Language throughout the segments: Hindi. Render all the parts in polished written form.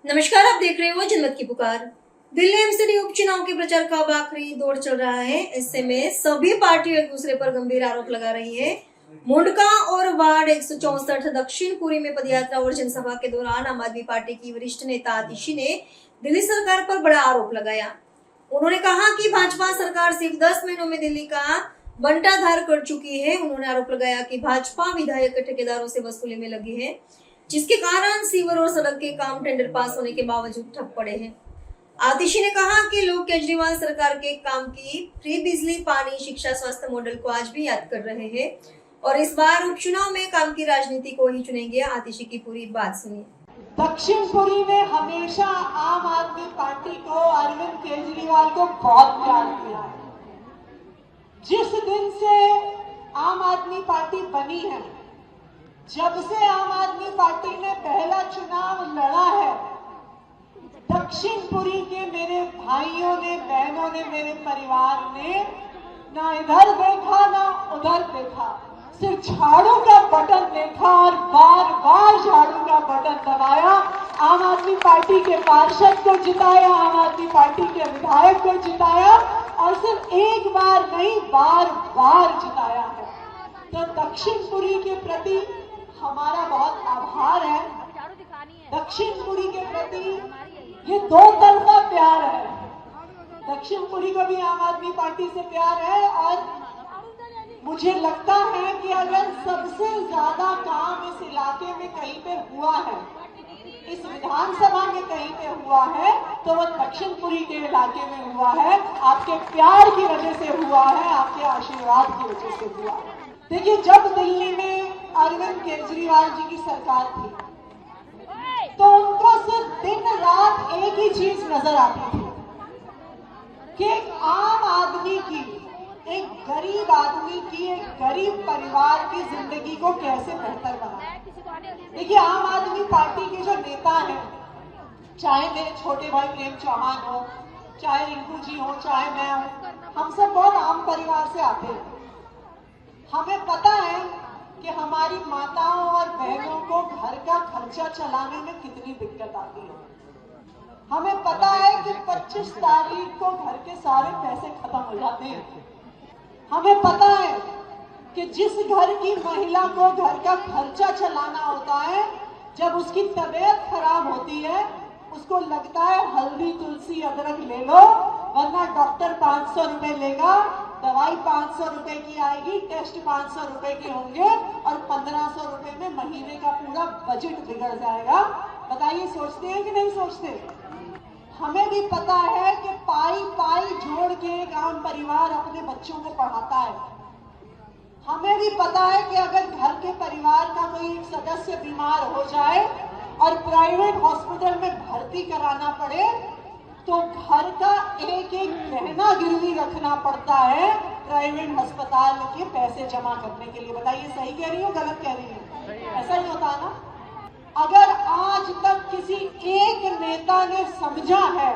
नमस्कार, आप देख रहे हो जनमत की पुकार। दिल्ली एमसीडी उपचुनाव के प्रचार का अब आखिरी दौर चल रहा है। ऐसे में सभी पार्टियां एक दूसरे पर गंभीर आरोप लगा रही है। मुंडका और वार्ड 164 दक्षिण पुरी में पदयात्रा और जनसभा के दौरान आम आदमी पार्टी की वरिष्ठ नेता आतिशी ने दिल्ली सरकार पर बड़ा आरोप लगाया। उन्होंने कहा कि भाजपा सरकार सिर्फ 10 महीनों में दिल्ली का बंटाधार कर चुकी है। उन्होंने आरोप लगाया कि भाजपा विधायक ठेकेदारों से वसूली में लगी है, जिसके कारण सीवर और सड़क के काम टेंडर पास होने के बावजूद ठप पड़े हैं। आतिशी ने कहा कि लोग केजरीवाल सरकार के काम की फ्री बिजली, पानी, शिक्षा, स्वास्थ्य मॉडल को आज भी याद कर रहे हैं और इस बार उपचुनाव में काम की राजनीति को ही चुनेंगे। आतिशी की पूरी बात सुनिए। दक्षिण पुरी में हमेशा आम आदमी पार्टी को, अरविंद केजरीवाल को बहुत प्यार किया है। जिस दिन से आम आदमी पार्टी बनी है, जब से आम आदमी पार्टी ने पहला चुनाव लड़ा है, दक्षिण पुरी के मेरे भाइयों ने, बहनों ने, मेरे परिवार ने ना इधर देखा ना उधर देखा, सिर्फ झाड़ू का बटन देखा और बार बार झाड़ू का बटन दबाया। आम आदमी पार्टी के पार्षद को जिताया, आम आदमी पार्टी के विधायक को जिताया और सिर्फ एक बार नहीं, बार बार जिताया है। तो दक्षिण पुरी के प्रति हमारा बहुत आभार है। दक्षिण पुरी के प्रति ये दो तरफा प्यार है। दक्षिण पुरी को भी आम आदमी पार्टी से प्यार है और मुझे लगता है कि अगर सबसे ज्यादा काम इस इलाके में कहीं पे हुआ है, इस विधानसभा में कहीं पे हुआ है, तो वो दक्षिण पुरी के इलाके में हुआ है। आपके प्यार की वजह से हुआ है, आपके आशीर्वाद की वजह से हुआ है। देखिए, जब दिल्ली में अरविंद केजरीवाल जी की सरकार थी, तो उनको सिर्फ दिन रात एक ही चीज नजर आती थी कि एक आम आदमी की, एक गरीब आदमी की, एक गरीब परिवार की जिंदगी को कैसे बेहतर बनाए। देखिए, आम आदमी पार्टी के जो नेता हैं, चाहे मेरे छोटे भाई प्रेम चौहान हो, चाहे रिंकू जी हो, चाहे मैं हूं, हम सब बहुत आम परिवार से आते हैं। हमें पता है कि हमारी माताओं और बहनों को घर का खर्चा चलाने में कितनी दिक्कत आती है। हमें पता है कि 25 तारीख को घर के सारे पैसे खत्म हो जाते हैं। हमें पता है कि जिस घर की महिला को घर का खर्चा चलाना होता है, जब उसकी तबीयत खराब होती है, उसको लगता है हल्दी, तुलसी, अदरक ले लो, वरना डॉक्टर 500 रुपए लेगा, दवाई 500 रुपए की आएगी, टेस्ट 500 रुपए के होंगे और 1500 रुपए में महीने का पूरा बजट बिगड़ जाएगा। बताइए, सोचते हैं कि नहीं सोचते? हमें भी पता है कि पाई पाई जोड़ के एक आम परिवार अपने बच्चों को पढ़ाता है। हमें भी पता है कि अगर घर के परिवार का कोई एक सदस्य बीमार हो जाए और प्राइवेट हॉस्पिटल में भर्ती कराना पड़े, तो घर का एक एक गहना गिरवी रखना पड़ता है प्राइवेट अस्पताल के पैसे जमा करने के लिए। बताइए, सही कह रही हूँ, गलत कह रही हूँ? ऐसा ही होता है ना। अगर आज तक किसी एक नेता ने समझा है,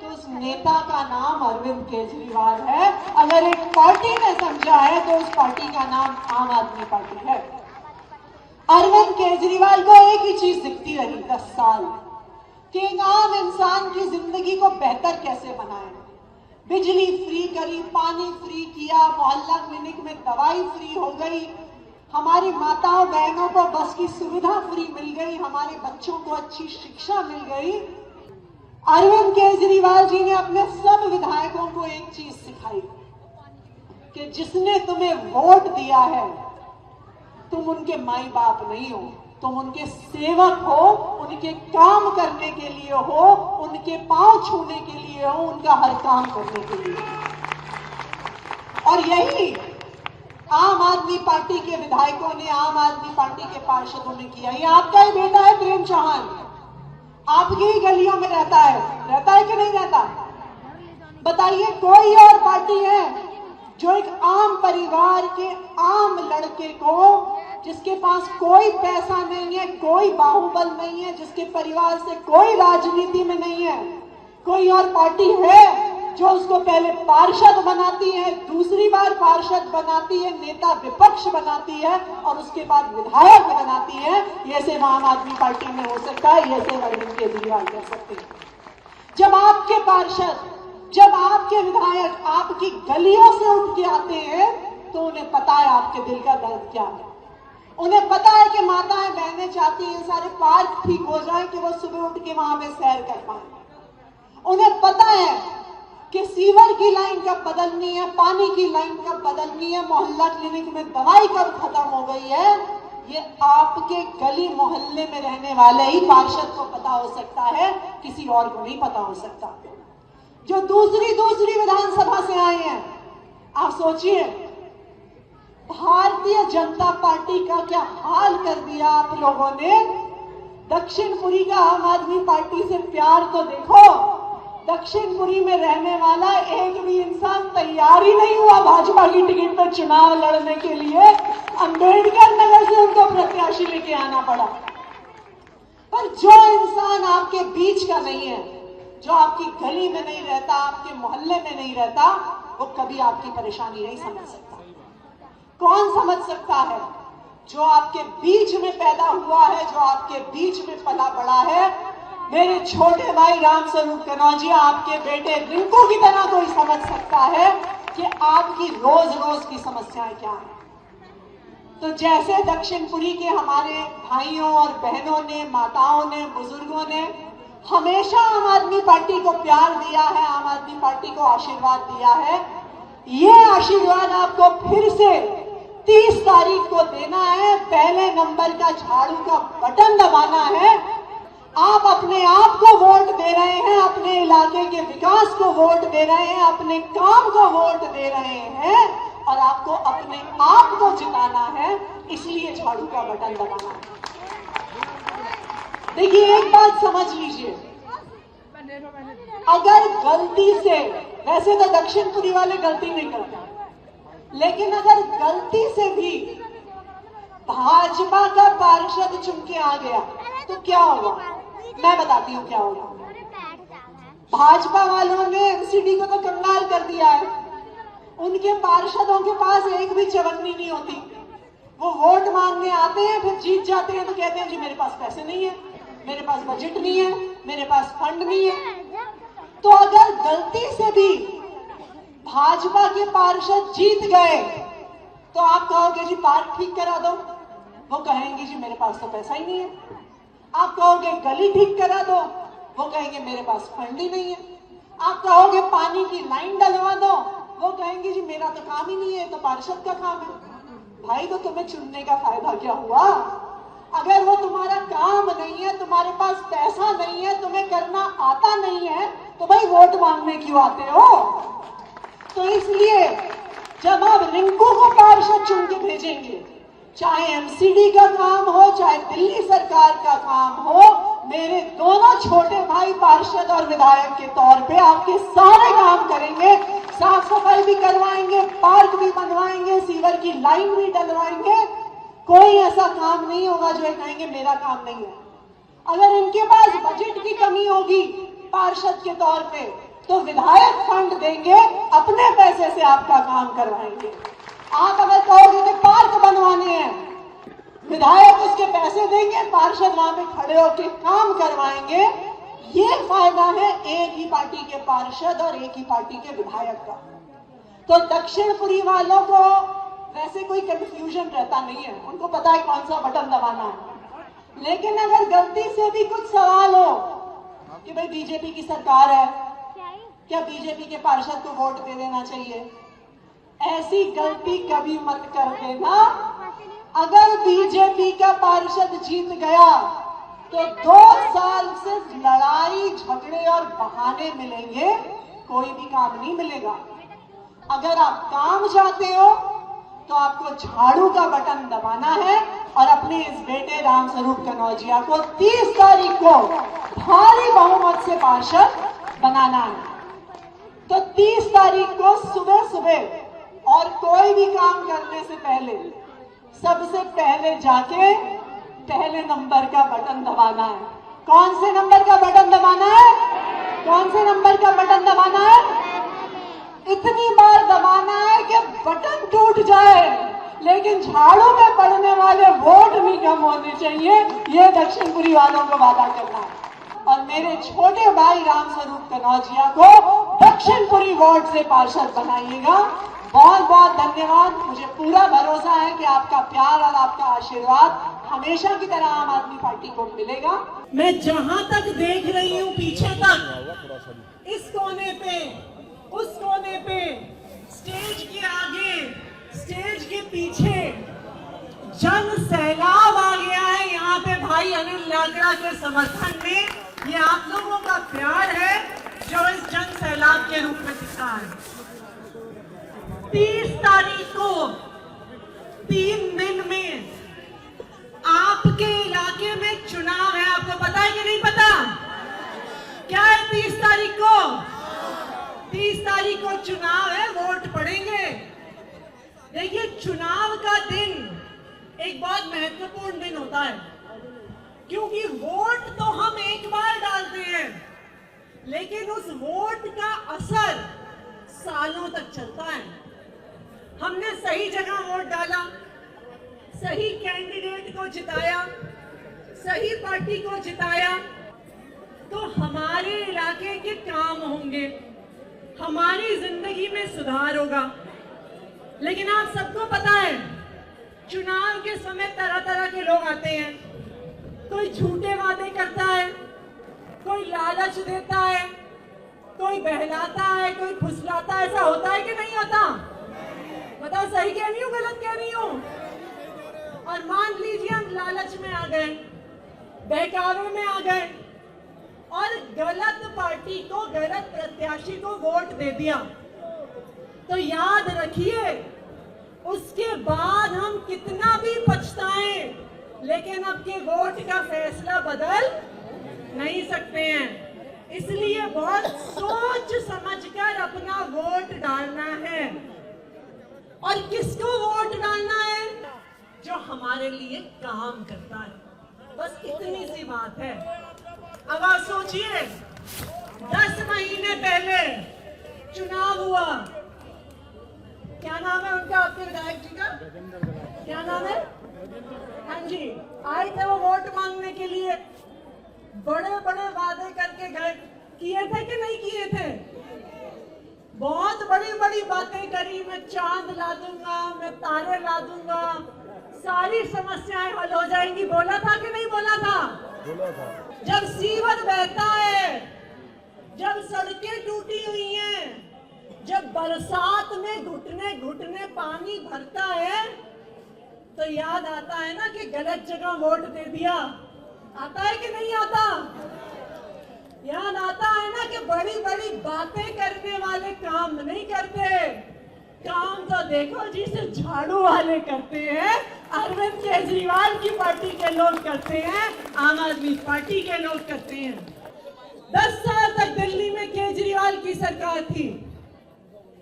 तो उस नेता का नाम अरविंद केजरीवाल है। अगर एक पार्टी ने समझा है, तो उस पार्टी का नाम आम आदमी पार्टी है। अरविंद केजरीवाल को एक ही चीज दिखती रही 10 साल कि एक आम इंसान की जिंदगी को बेहतर कैसे बनाए। बिजली फ्री करी, पानी फ्री किया, मोहल्ला क्लिनिक में दवाई फ्री हो गई, हमारी माताओं बहनों को बस की सुविधा फ्री मिल गई, हमारे बच्चों को अच्छी शिक्षा मिल गई। अरविंद केजरीवाल जी ने अपने सब विधायकों को एक चीज सिखाई कि जिसने तुम्हें वोट दिया है, तुम उनके माई बाप नहीं हो, तुम उनके सेवक हो, उनके काम करने के लिए हो, उनके पांव छूने के लिए हो, उनका हर काम करने के लिए। और यही आम आदमी पार्टी के विधायकों ने, आम आदमी पार्टी के पार्षदों ने किया। ये आपका ही बेटा है प्रेम चौहान, आपकी ही गलियों में रहता है कि नहीं रहता? बताइए, कोई और पार्टी है जो एक आम परिवार के आम लड़के को, जिसके पास कोई पैसा नहीं है, कोई बाहुबल नहीं है, जिसके परिवार से कोई राजनीति में नहीं है, कोई और पार्टी है जो उसको पहले पार्षद बनाती है, दूसरी बार पार्षद बनाती है, नेता विपक्ष बनाती है और उसके बाद विधायक बनाती है। ये सिर्फ आम आदमी पार्टी में हो सकता है, ये सिर्फ अरविंद केजरीवाल कर सकते हैं। जब आपके पार्षद, जब आपके विधायक आपकी गलियों से उठ के आते हैं तो उन्हें पता है आपके दिल का दर्द क्या है। उन्हें पता है कि माताएं बहनें चाहती हैं सारे पार्क ठीक हो जाए कि वो सुबह उठ के वहां पे सैर कर पाए। उन्हें पता है कि सीवर की लाइन कब बदलनी है, पानी की लाइन कब बदलनी है, मोहल्ला क्लिनिक में दवाई कब खत्म हो गई है। ये आपके गली मोहल्ले में रहने वाले ही पार्षद को पता हो सकता है, किसी और को नहीं पता हो सकता। जो दूसरी विधानसभा से आए हैं, आप सोचिए भारतीय जनता पार्टी का क्या हाल कर दिया आप लोगों ने। दक्षिणपुरी का आम आदमी पार्टी से प्यार तो देखो। दक्षिणपुरी में रहने वाला एक भी इंसान तैयार ही नहीं हुआ भाजपा की टिकट पर चुनाव लड़ने के लिए। अंबेडकर नगर से उनको प्रत्याशी लेके आना पड़ा। पर जो इंसान आपके बीच का नहीं है, जो आपकी गली में नहीं रहता, आपके मोहल्ले में नहीं रहता, वो कभी आपकी परेशानी नहीं समझ सकता। कौन समझ सकता है? जो आपके बीच में पैदा हुआ है, जो आपके बीच में पला बड़ा है। मेरे छोटे भाई रामस्वरूप कनौजिया, आपके बेटे रिंकू की तरह कोई समझ सकता है कि आपकी रोज रोज की समस्याएं क्या है। तो जैसे दक्षिणपुरी के हमारे भाइयों और बहनों ने, माताओं ने, बुजुर्गों ने हमेशा आम आदमी पार्टी को प्यार दिया है, आम आदमी पार्टी को आशीर्वाद दिया है, ये आशीर्वाद आपको फिर से 30 तारीख को देना है। पहले नंबर का झाड़ू का बटन दबाना है। आप अपने आप को वोट दे रहे हैं, अपने इलाके के विकास को वोट दे रहे हैं, अपने काम को वोट दे रहे हैं और आपको अपने आप को जिताना है, इसलिए झाड़ू का बटन दबाना है। देखिए एक बात समझ लीजिए, अगर गलती से, वैसे तो दक्षिणपुरी वाले गलती नहीं करते, लेकिन अगर गलती से भी भाजपा का पार्षद चुन के आ गया तो क्या होगा? मैं बताती हूँ क्या होगा। भाजपा वालों ने एमसीडी को तो कंगाल कर दिया है। उनके पार्षदों के पास एक भी चवन्नी नहीं होती। वो वोट मांगने आते हैं, फिर जीत जाते हैं तो कहते हैं जी मेरे पास पैसे नहीं है, मेरे पास बजट नहीं है, मेरे पास फंड नहीं है। तो अगर गलती से भी भाजपा के पार्षद जीत गए तो आप कहोगे जी पार्क ठीक करा दो, वो कहेंगे जी मेरे पास तो पैसा ही नहीं है। आप कहोगे गली ठीक करा दो, वो कहेंगे मेरे पास फंड ही नहीं है। आप कहोगे पानी की लाइन डलवा दो, वो कहेंगे जी मेरा तो काम ही नहीं है, तो पार्षद का काम है। भाई तो तुम्हें चुनने का फायदा क्या हुआ? अगर वो तुम्हारा काम नहीं है, तुम्हारे पास पैसा नहीं है, तुम्हें करना आता नहीं है, तो भाई वोट मांगने क्यों आते हो? तो इसलिए जब आप रिंकू को पार्षद चुन के भेजेंगे, चाहे एमसीडी का काम हो, चाहे दिल्ली सरकार का काम हो, मेरे दोनों छोटे भाई पार्षद और विधायक के तौर पे आपके सारे काम करेंगे। साफ सफाई भी करवाएंगे, पार्क भी बनवाएंगे, सीवर की लाइन भी डलवाएंगे। कोई ऐसा काम नहीं होगा जो कहेंगे मेरा काम नहीं है। अगर इनके पास बजट की कमी होगी पार्षद के तौर पे, तो विधायक फंड देंगे, अपने पैसे से आपका काम करवाएंगे। आप अगर कहोगे कि पार्क बनवाने हैं, विधायक उसके पैसे देंगे, पार्षद वहां पे खड़े होकर काम करवाएंगे। ये फायदा है एक ही पार्टी के पार्षद और एक ही पार्टी के विधायक का। तो दक्षिणपुरी वालों को वैसे कोई कंफ्यूजन रहता नहीं है, उनको पता है कौन सा बटन दबाना है। लेकिन अगर गलती से भी कुछ सवाल हो कि भाई बीजेपी की सरकार है, क्या बीजेपी के पार्षद को वोट दे देना चाहिए, ऐसी गलती कभी मत कर देना। अगर बीजेपी का पार्षद जीत गया तो 2 साल से लड़ाई झगड़े और बहाने मिलेंगे, कोई भी काम नहीं मिलेगा। अगर आप काम चाहते हो तो आपको झाड़ू का बटन दबाना है और अपने इस बेटे रामस्वरूप कनौजिया को 30 तारीख को भारी बहुमत से पार्षद बनाना है। तो 30 तारीख को सुबह सुबह और कोई भी काम करने से पहले सबसे पहले जाके पहले नंबर का बटन दबाना है। कौन से नंबर का बटन दबाना है? कौन से नंबर का बटन दबाना है? इतनी बार दबाना है कि बटन टूट जाए, लेकिन झाड़ू में पड़ने वाले वोट भी कम होने चाहिए। ये दक्षिणपुरी वालों को वादा करना है। और मेरे छोटे भाई रामस्वरूप कनौजिया को दक्षिणपुरी वार्ड से पार्षद बनाइएगा। बहुत बहुत धन्यवाद। मुझे पूरा भरोसा है कि आपका प्यार और आपका आशीर्वाद हमेशा की तरह आम आदमी पार्टी को मिलेगा। मैं जहां तक देख रही हूं पीछे तक, इस कोने पे, उस कोने पे, स्टेज के आगे, स्टेज के पीछे जन सैलाब आ गया है। यहाँ पे भाई अनिल लाकड़ा के समर्थन में ये आप लोगों का प्यार है जो इस जन सैलाब के रूप में दिखा है। 30 तारीख को 3 दिन में आपके इलाके में चुनाव है। आपको पता है कि नहीं पता? क्या है 30 तारीख को? 30 तारीख को चुनाव है, वोट पड़ेंगे। देखिए, चुनाव का दिन एक बहुत महत्वपूर्ण दिन होता है, क्योंकि वोट तो हम एक बार डालते हैं, लेकिन उस वोट का असर सालों तक चलता है। हमने सही जगह वोट डाला, सही कैंडिडेट को जिताया, सही पार्टी को जिताया, तो हमारे इलाके के काम होंगे, हमारी जिंदगी में सुधार होगा। लेकिन आप सबको पता है, चुनाव के समय तरह तरह के लोग आते हैं। कोई झूठे वादे करता है, कोई लालच देता है, कोई बहलाता है, कोई फुसलाता है। ऐसा होता है कि नहीं होता? बताओ, सही कह रही हूँ, गलत कह रही हूँ? और मान लीजिए हम लालच में आ गए, बहकावे में आ गए और गलत पार्टी को, गलत प्रत्याशी को वोट दे दिया, तो याद रखिए, उसके बाद हम कितना भी पछताएं, लेकिन अब के वोट का फैसला बदल नहीं सकते हैं। इसलिए बहुत सोच समझकर अपना वोट डालना है। और किसको वोट डालना है? जो हमारे लिए काम करता है। बस इतनी सी बात है। अब आप सोचिए, 10 महीने पहले चुनाव हुआ। क्या नाम है उनका, आपके विधायक जी का क्या नाम है? हाँ जी, आए थे वो वोट मांगने के लिए, बड़े बड़े वादे करके गए। किए थे कि नहीं किए थे? बहुत बड़ी बड़ी बातें करी, मैं चांद ला दूंगा, मैं तारे ला दूंगा, सारी समस्याएं हल हो जाएंगी। बोला था कि नहीं बोला था? बोला था। जब सीवर बहता है, जब सड़कें टूटी हुई हैं, जब बरसात में घुटने घुटने पानी भरता है, तो याद आता है ना कि गलत जगह वोट दे दिया। आता है कि नहीं आता? याद आता है ना कि बड़ी बड़ी बातें करने वाले काम नहीं करते, काम तो देखो जिसे झाड़ू वाले करते हैं, अरविंद केजरीवाल की पार्टी के लोग करते हैं, आम आदमी पार्टी के लोग करते हैं। 10 साल तक दिल्ली में केजरीवाल की सरकार थी।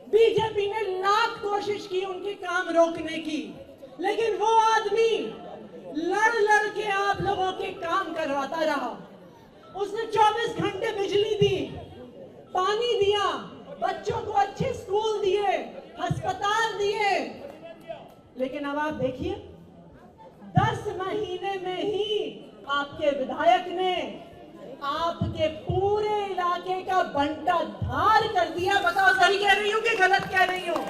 बीजेपी ने लाख कोशिश की उनके काम रोकने की, लेकिन वो आदमी लड़ लड़ के आप लोगों के काम करवाता रहा। उसने 24 घंटे बिजली दी, पानी दिया, बच्चों को अच्छे स्कूल दिए, अस्पताल दिए। लेकिन अब आप देखिए, 10 महीने में ही आपके विधायक ने आपके पूरे इलाके का बंटा धार कर दिया। बताओ, सही कह रही हूँ कि गलत कह रही हूँ?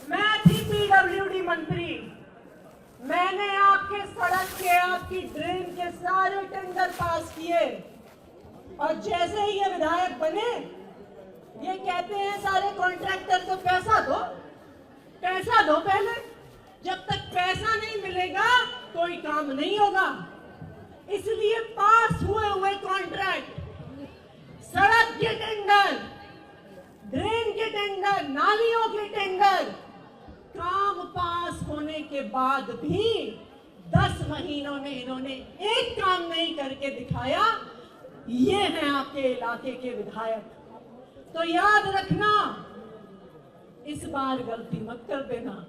मैं थी पीडब्ल्यूडी मंत्री, मैंने आपके सड़क के, आपकी ड्रेन के सारे टेंडर पास किए, और जैसे ही ये विधायक बने, ये कहते हैं सारे कॉन्ट्रैक्टर को पैसा दो, पैसा दो पहले। जब तक पैसा नहीं मिलेगा कोई काम नहीं होगा। इसलिए पास हुए कॉन्ट्रैक्ट, सड़क के टेंडर, ड्रेन के टेंडर, नालियों के टेंडर, काम पास होने के बाद भी 10 महीनों में इन्होंने एक काम नहीं करके दिखाया। ये हैं आपके इलाके के विधायक। तो याद रखना, इस बार गलती मत कर देना।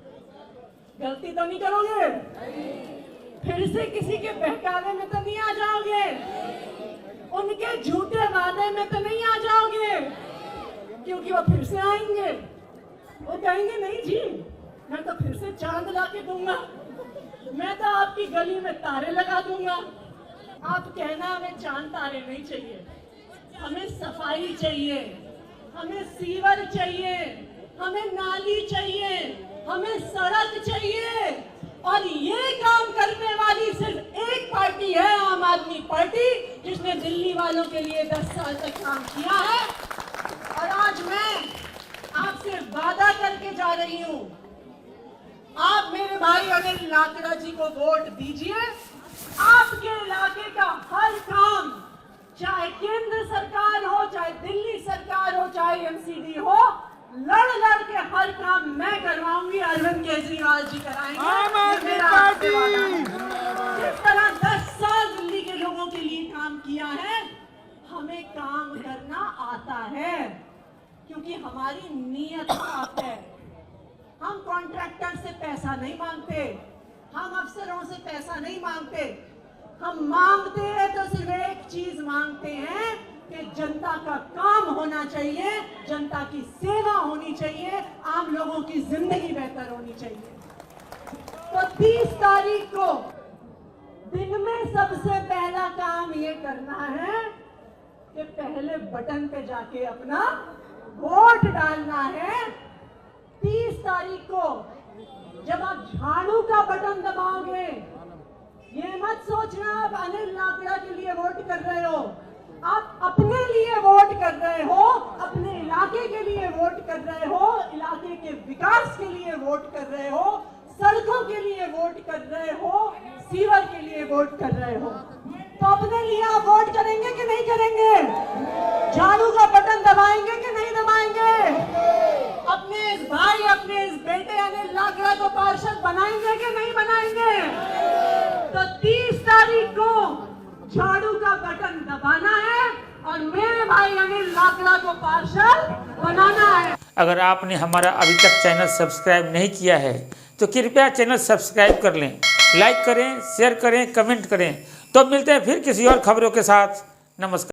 गलती तो नहीं करोगे? फिर से किसी के बहकावे में तो नहीं आ जाओगे? उनके झूठे वादे में तो नहीं आ जाओगे? क्योंकि वो फिर से आएंगे, वो कहेंगे नहीं जी मैं तो फिर से चांद ला के दूंगा, मैं तो आपकी गली में तारे लगा दूंगा। आप कहना हमें चांद तारे नहीं चाहिए, हमें सफाई चाहिए, हमें सीवर चाहिए, हमें नाली चाहिए, हमें सड़क चाहिए। और ये काम करने वाली सिर्फ एक पार्टी है, आम आदमी पार्टी, जिसने दिल्ली वालों के लिए 10 साल तक काम किया है। और आज मैं आपसे वादा करके जा रही हूं, आप मेरे भाई अनिल लाकड़ा जी को वोट दीजिए। आपके इलाके का हर काम, चाहे केंद्र सरकार हो, चाहे दिल्ली सरकार हो, चाहे एमसीडी हो, लड़ के हर काम मैं करवाऊंगी, अरविंद केजरीवाल जी कराएंगे। मेरा आपसे वादा है। जिस तरह 10 साल दिल्ली के लोगों के लिए काम किया है, हमें काम करना आता है, क्योंकि हमारी नीयत साफ है। हम कॉन्ट्रैक्टर से पैसा नहीं मांगते, हम अफसरों से पैसा नहीं मांगते। हम मांगते हैं तो सिर्फ एक चीज मांगते हैं कि जनता का काम होना चाहिए, जनता की सेवा होनी चाहिए, आम लोगों की जिंदगी बेहतर होनी चाहिए। तो 30 तारीख को दिन में सबसे पहला काम ये करना है कि पहले बटन पे जाके अपना वोट डालना है। 30 तारीख को जब आप झाड़ू का बटन दबाओगे, ये मत सोचना आप अनिल लाकड़ा के लिए वोट कर रहे हो, आप अपने लिए वोट कर रहे हो, अपने इलाके के लिए वोट कर रहे हो, इलाके के विकास के लिए वोट कर रहे हो, सड़कों के लिए वोट कर रहे हो, सीवर के लिए वोट कर रहे हो। तो अपने लिए आप वोट करेंगे कि नहीं करेंगे? झाड़ू का बटन दबाएंगे कि नहीं दबाएंगे? अपने इस भाई, अपने इस बेटे अनिल लाकड़ा को पार्षद बनाएंगे कि नहीं बनाएंगे? तो 30 तारीख को झाड़ू का बटन दबाना है और मेरे भाई अनिल लाकड़ा को पार्षद बनाना है। अगर आपने हमारा अभी तक चैनल सब्सक्राइब नहीं किया है तो कृपया चैनल सब्सक्राइब कर लें, लाइक करें, शेयर करें, कमेंट करें। तो मिलते हैं फिर किसी और खबरों के साथ। नमस्कार।